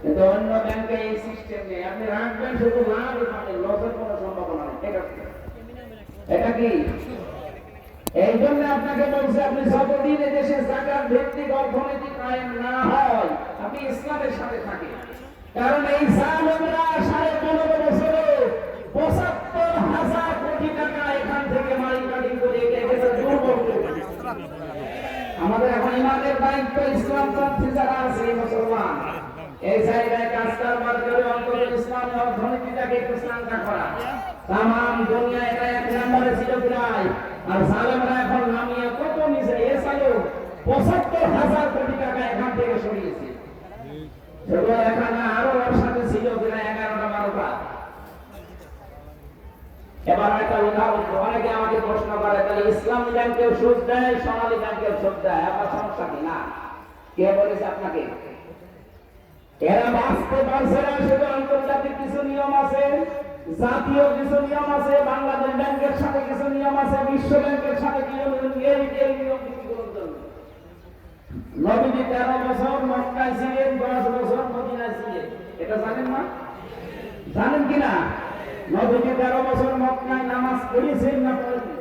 কিন্তু অন্য ব্যাংকে এই সিস্টেম নেই, আপনি রাখবেন শুধু লাভ, এখানে লসের কোনো সম্ভাবনা নেই। ঠিক আছে, এটা কি? এই জন্য আপনাকে বলছে, আপনি যতদিন এদেশে যাকাত ভিত্তিক অর্থনীতি কায়েম না হয়, আপনি ইসলামের সাথে থাকেন। কারণ এই জালেমরা 15.5 বছরে 75,000 কোটি টাকা এখান থেকে মাইকাটি করে গেছে দুর্বল করে। আমাদের এখন ইমানের দায়িত্ব, ইসলামপন্থী যারা আছে মুসলমান, এই জায়গায় কাজ কারবার করে অন্তত ইসলামী অর্থনীতিটাকে একটু চাঙ্গা করা। তামাম দুনিয়া এটা এক নম্বরে ছিল প্রায়, আর জালেমরা এখন নামিয়ে কত নিচে এসালো 75,000 কোটি টাকা এখান থেকে সরিয়েছে। শুধু এখানে আরো ওর সাথে ছিল প্রায় 11টা 12টা। এবার একটা উদাহরণ, অনেকে আমাকে প্রশ্ন করে, তাহলে ইসলামী ব্যাংকেও সুদ দেয়, সোনালী ব্যাংকেও সুদ দেয়, আমার সমস্যা কি? না, কে বলেছে আপনাকে? এরা বাঁচতে পারছে না, শুধু আন্তর্জাতিক কিছু নিয়ম আছে, জাতীয় কিছু নিয়ম আছে, বাংলাদেশ ব্যাংকের সাথে কিছু নিয়ম আছে, বিশ্ব ব্যাংকের সাথে কি নিয়ম, এই নিয়ম নীতিগুলোর জন্য। নবীজি 13 বছর মক্কায় ছিলেন, 10 বছর মদিনায় ছিলেন, এটা জানেন না? জানেন কিনা? নবীজি 13 বছর মক্কায় নামাজ পড়িয়েছেন না পড়েছেন?